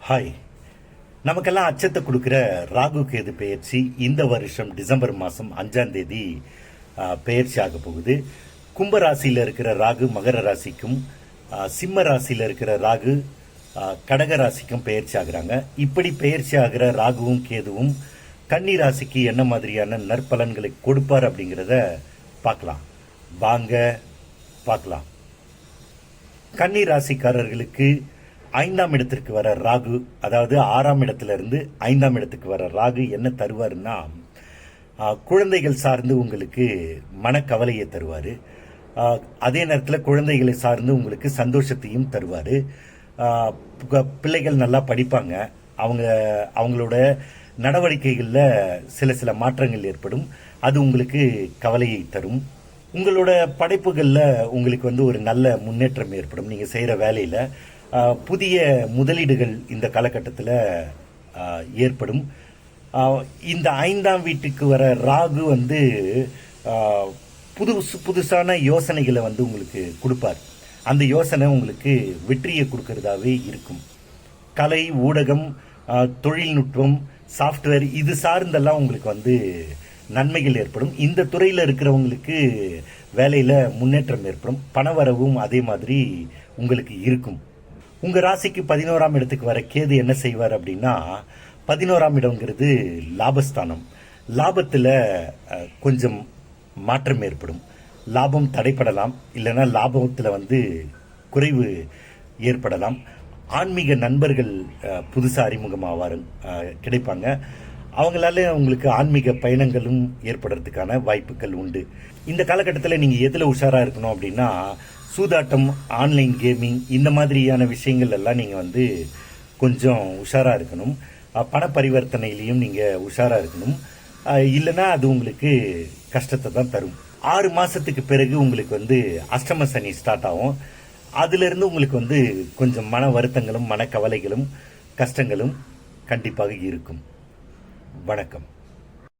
Hi. நமக்கெல்லாம் அச்சத்தை கொடுக்குற ராகு கேது பெயர்ச்சி இந்த வருஷம் டிசம்பர் மாதம் 5ஆம் தேதி பெயர்ச்சி ஆக போகுது. கும்ப ராசியில் இருக்கிற ராகு மகர ராசிக்கும், சிம்ம ராசியில் இருக்கிற ராகு கடக ராசிக்கும் பெயர்ச்சி ஆகுறாங்க. இப்படி பெயர்ச்சி ஆகிற ராகுவும் கேதுவும் கன்னி ராசிக்கு என்ன மாதிரியான நற்பலன்களை கொடுப்பார் அப்படிங்கிறத பார்க்கலாம். வாங்க பார்க்கலாம். கன்னி ராசிக்காரர்களுக்கு 5ஆம் இடத்திற்கு வர ராகு, அதாவது 6ஆம் இடத்துல இருந்து 5ஆம் இடத்துக்கு வர ராகு என்ன தருவாருன்னா, குழந்தைகள் சார்ந்து உங்களுக்கு மனக்கவலையை தருவார். அதே நேரத்தில் குழந்தைகளை சார்ந்து உங்களுக்கு சந்தோஷத்தையும் தருவார். பிள்ளைகள் நல்லா படிப்பாங்க. அவங்களோட நடவடிக்கைகளில் சில மாற்றங்கள் ஏற்படும். அது உங்களுக்கு கவலையை தரும். உங்களோட படைப்புகளில் உங்களுக்கு ஒரு நல்ல முன்னேற்றம் ஏற்படும். நீங்கள் செய்கிற வேலையில் புதிய முதலீடுகள் இந்த காலகட்டத்தில் ஏற்படும். இந்த 5ஆம் வீட்டுக்கு வர ராகு புதுசான யோசனைகளை உங்களுக்கு கொடுப்பார். அந்த யோசனை உங்களுக்கு வெற்றியை கொடுக்கறதாவே இருக்கும். கலை, ஊடகம், தொழில்நுட்பம், சாஃப்ட்வேர் இது சார்ந்தெல்லாம் உங்களுக்கு நன்மைகள் ஏற்படும். இந்த துறையில் இருக்கிறவங்களுக்கு வேலையில் முன்னேற்றம் ஏற்படும். பணவரவும் அதே மாதிரி உங்களுக்கு இருக்கும். உங்கள் ராசிக்கு 11ஆம் இடத்துக்கு வர கேது என்ன செய்வார் அப்படின்னா, 11ஆம் இடம்ங்கிறது லாபஸ்தானம். லாபத்தில் கொஞ்சம் மாற்றம் ஏற்படும். லாபம் தடைப்படலாம், இல்லைன்னா லாபத்தில் குறைவு ஏற்படலாம். ஆன்மீக நண்பர்கள் புதுசாக அறிமுகமாவார் கிடைப்பாங்க. அவங்களால உங்களுக்கு ஆன்மீக பயணங்களும் ஏற்படுறதுக்கான வாய்ப்புகள் உண்டு. இந்த காலகட்டத்தில் நீங்கள் எதில் உஷாராக இருக்கணும் அப்படின்னா, சூதாட்டம், ஆன்லைன் கேமிங் இந்த மாதிரியான விஷயங்கள் எல்லாம் நீங்கள் கொஞ்சம் உஷாராக இருக்கணும். பண பரிவர்த்தனையிலையும் நீங்கள் உஷாராக இருக்கணும். இல்லைன்னா அது உங்களுக்கு கஷ்டத்தை தான் தரும். 6 மாதத்துக்கு பிறகு உங்களுக்கு அஷ்டம சனி ஸ்டார்ட் ஆகும். அதிலிருந்து உங்களுக்கு கொஞ்சம் மன வருத்தங்களும் மனக்கவலைகளும் கஷ்டங்களும் கண்டிப்பாக இருக்கும். வணக்கம்.